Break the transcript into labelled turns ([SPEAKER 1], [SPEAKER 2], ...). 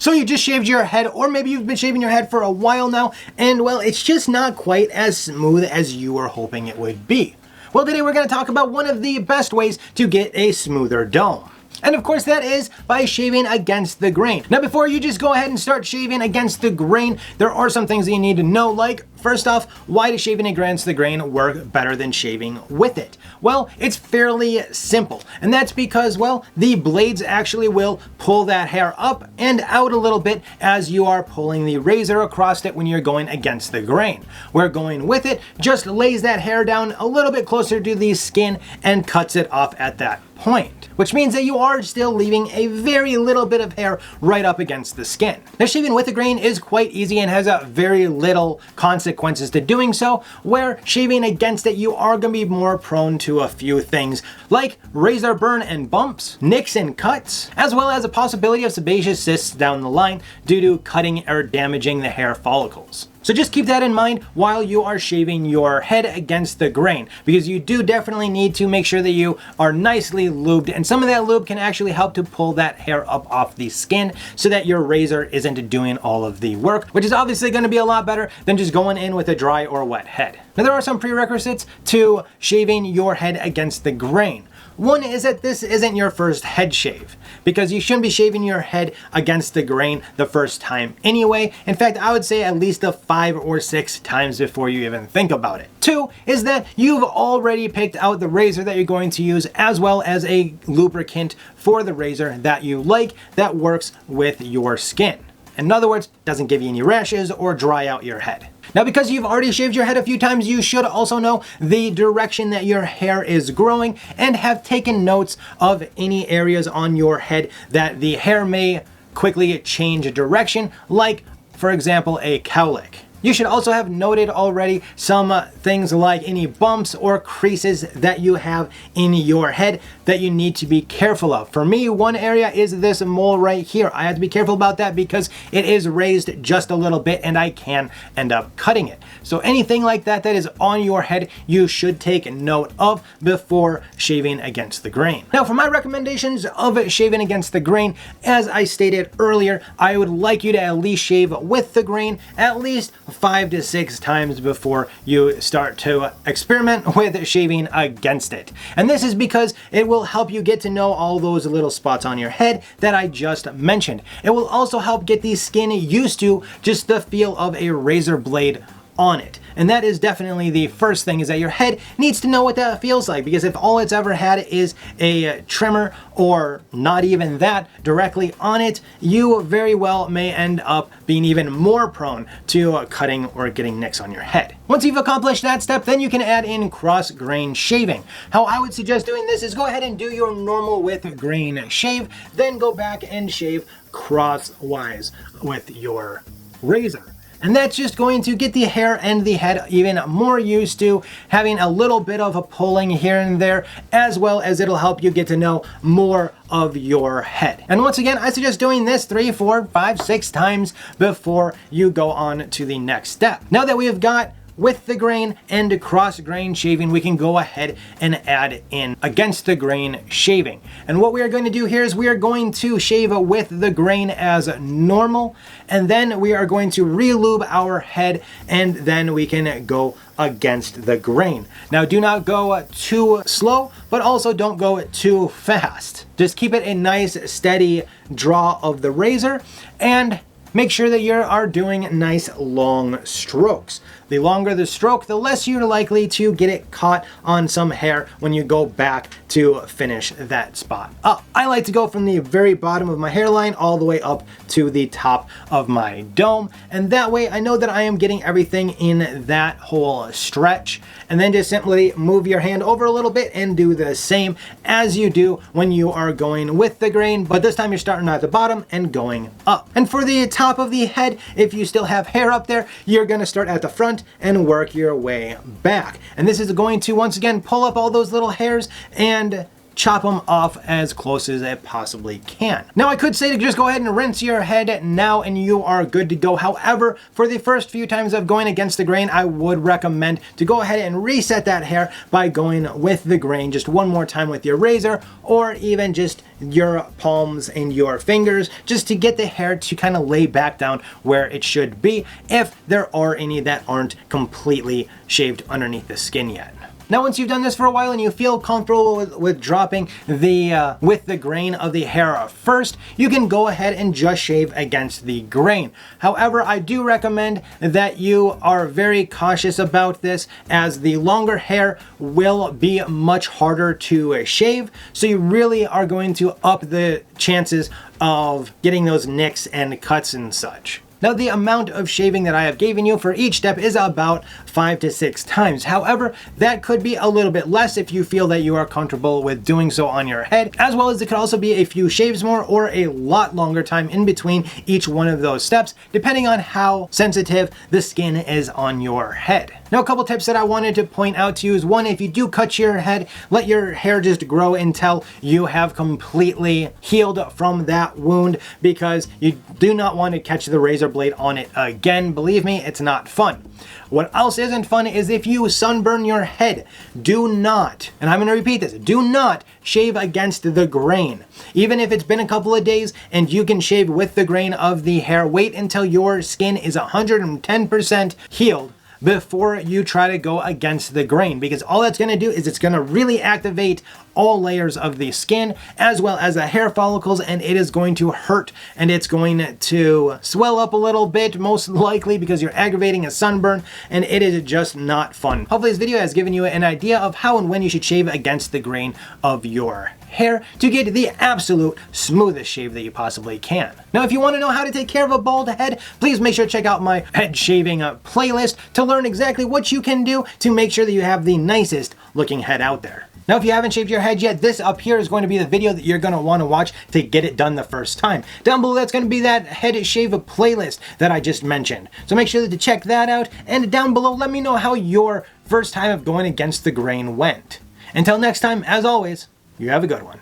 [SPEAKER 1] So you just shaved your head, or maybe you've been shaving your head for a while now, and well, it's just not quite as smooth as you were hoping it would be. Well, today we're going to talk about one of the best ways to get a smoother dome. And of course that is by shaving against the grain. Now before you just go ahead and start shaving against the grain, there are some things that you need to know, like first off, why does shaving against the grain work better than shaving with it? Well, it's fairly simple, and that's because, well, the blades actually will pull that hair up and out a little bit as you are pulling the razor across it when you're going against the grain. Where going with it just lays that hair down a little bit closer to the skin and cuts it off at that point, which means that you are still leaving a very little bit of hair right up against the skin. Now shaving with the grain is quite easy and has a very little consequences to doing so, where shaving against it you are going to be more prone to a few things like razor burn and bumps, nicks and cuts, as well as a possibility of sebaceous cysts down the line due to cutting or damaging the hair follicles. So just keep that in mind while you are shaving your head against the grain, because you do definitely need to make sure that you are nicely lubed, and some of that lube can actually help to pull that hair up off the skin so that your razor isn't doing all of the work, which is obviously going to be a lot better than just going in with a dry or wet head. Now there are some prerequisites to shaving your head against the grain. One is that this isn't your first head shave, because you shouldn't be shaving your head against the grain the first time anyway. In fact, I would say at least 5 or 6 times before you even think about it. 2 is that you've already picked out the razor that you're going to use, as well as a lubricant for the razor that you like that works with your skin. In other words, doesn't give you any rashes or dry out your head. Now because you've already shaved your head a few times, you should also know the direction that your hair is growing and have taken notes of any areas on your head that the hair may quickly change direction, like for example a cowlick. You should also have noted already some things like any bumps or creases that you have in your head that you need to be careful of. For me, one area is this mole right here. I have to be careful about that because it is raised just a little bit and I can end up cutting it. So anything like that that is on your head, you should take note of before shaving against the grain. Now for my recommendations of shaving against the grain, as I stated earlier, I would like you to at least shave with the grain at least 5 to 6 times before you start to experiment with shaving against it. And this is because it will help you get to know all those little spots on your head that I just mentioned. It will also help get the skin used to just the feel of a razor blade on it. And that is definitely the first thing, is that your head needs to know what that feels like, because if all it's ever had is a trimmer or not even that directly on it, you very well may end up being even more prone to cutting or getting nicks on your head. Once you've accomplished that step, then you can add in cross grain shaving. How I would suggest doing this is go ahead and do your normal with grain shave, then go back and shave crosswise with your razor. And that's just going to get the hair and the head even more used to having a little bit of a pulling here and there, as well as it'll help you get to know more of your head. And once again, I suggest doing this 3, 4, 5, 6 times before you go on to the next step. Now that we have got with the grain and cross grain shaving, we can go ahead and add in against the grain shaving. And what we are going to do here is we are going to shave with the grain as normal, and then we are going to re-lube our head, and then we can go against the grain. Now do not go too slow, but also don't go too fast. Just keep it a nice steady draw of the razor, and make sure that you are doing nice long strokes. The longer the stroke, the less you're likely to get it caught on some hair when you go back to finish that spot up. I like to go from the very bottom of my hairline all the way up to the top of my dome, and that way I know that I am getting everything in that whole stretch. And then just simply move your hand over a little bit and do the same as you do when you are going with the grain, but this time you're starting at the bottom and going up. And for the top of the head, if you still have hair up there, you're going to start at the front and work your way back. And this is going to once again pull up all those little hairs and chop them off as close as it possibly can. Now I could say to just go ahead and rinse your head now and you are good to go. However, for the first few times of going against the grain, I would recommend to go ahead and reset that hair by going with the grain just one more time with your razor, or even just your palms and your fingers, just to get the hair to kind of lay back down where it should be, if there are any that aren't completely shaved underneath the skin yet. Now, once you've done this for a while and you feel comfortable with dropping with the grain of the hair first, you can go ahead and just shave against the grain. However, I do recommend that you are very cautious about this, as the longer hair will be much harder to shave. So you really are going to up the chances of getting those nicks and cuts and such. Now, the amount of shaving that I have given you for each step is about 5 to 6 times. However, that could be a little bit less if you feel that you are comfortable with doing so on your head, as well as it could also be a few shaves more or a lot longer time in between each one of those steps, depending on how sensitive the skin is on your head. Now, a couple tips that I wanted to point out to you is, one, if you do cut your head, let your hair just grow until you have completely healed from that wound, because you do not want to catch the razor blade on it again. Believe me, it's not fun. What else isn't fun is if you sunburn your head. Do not, and I'm going to repeat this, do not shave against the grain. Even if it's been a couple of days and you can shave with the grain of the hair, wait until your skin is 110% healed before you try to go against the grain, because all that's going to do is it's going to really activate all layers of the skin as well as the hair follicles, and it is going to hurt and it's going to swell up a little bit, most likely because you're aggravating a sunburn, and it is just not fun. Hopefully this video has given you an idea of how and when you should shave against the grain of your hair to get the absolute smoothest shave that you possibly can. Now, if you want to know how to take care of a bald head, please make sure to check out my head shaving playlist to learn exactly what you can do to make sure that you have the nicest looking head out there. Now, if you haven't shaved your head yet, this up here is going to be the video that you're going to want to watch to get it done the first time. Down below, that's going to be that head shave playlist that I just mentioned. So make sure to check that out. And down below, let me know how your first time of going against the grain went. Until next time, as always, you have a good one.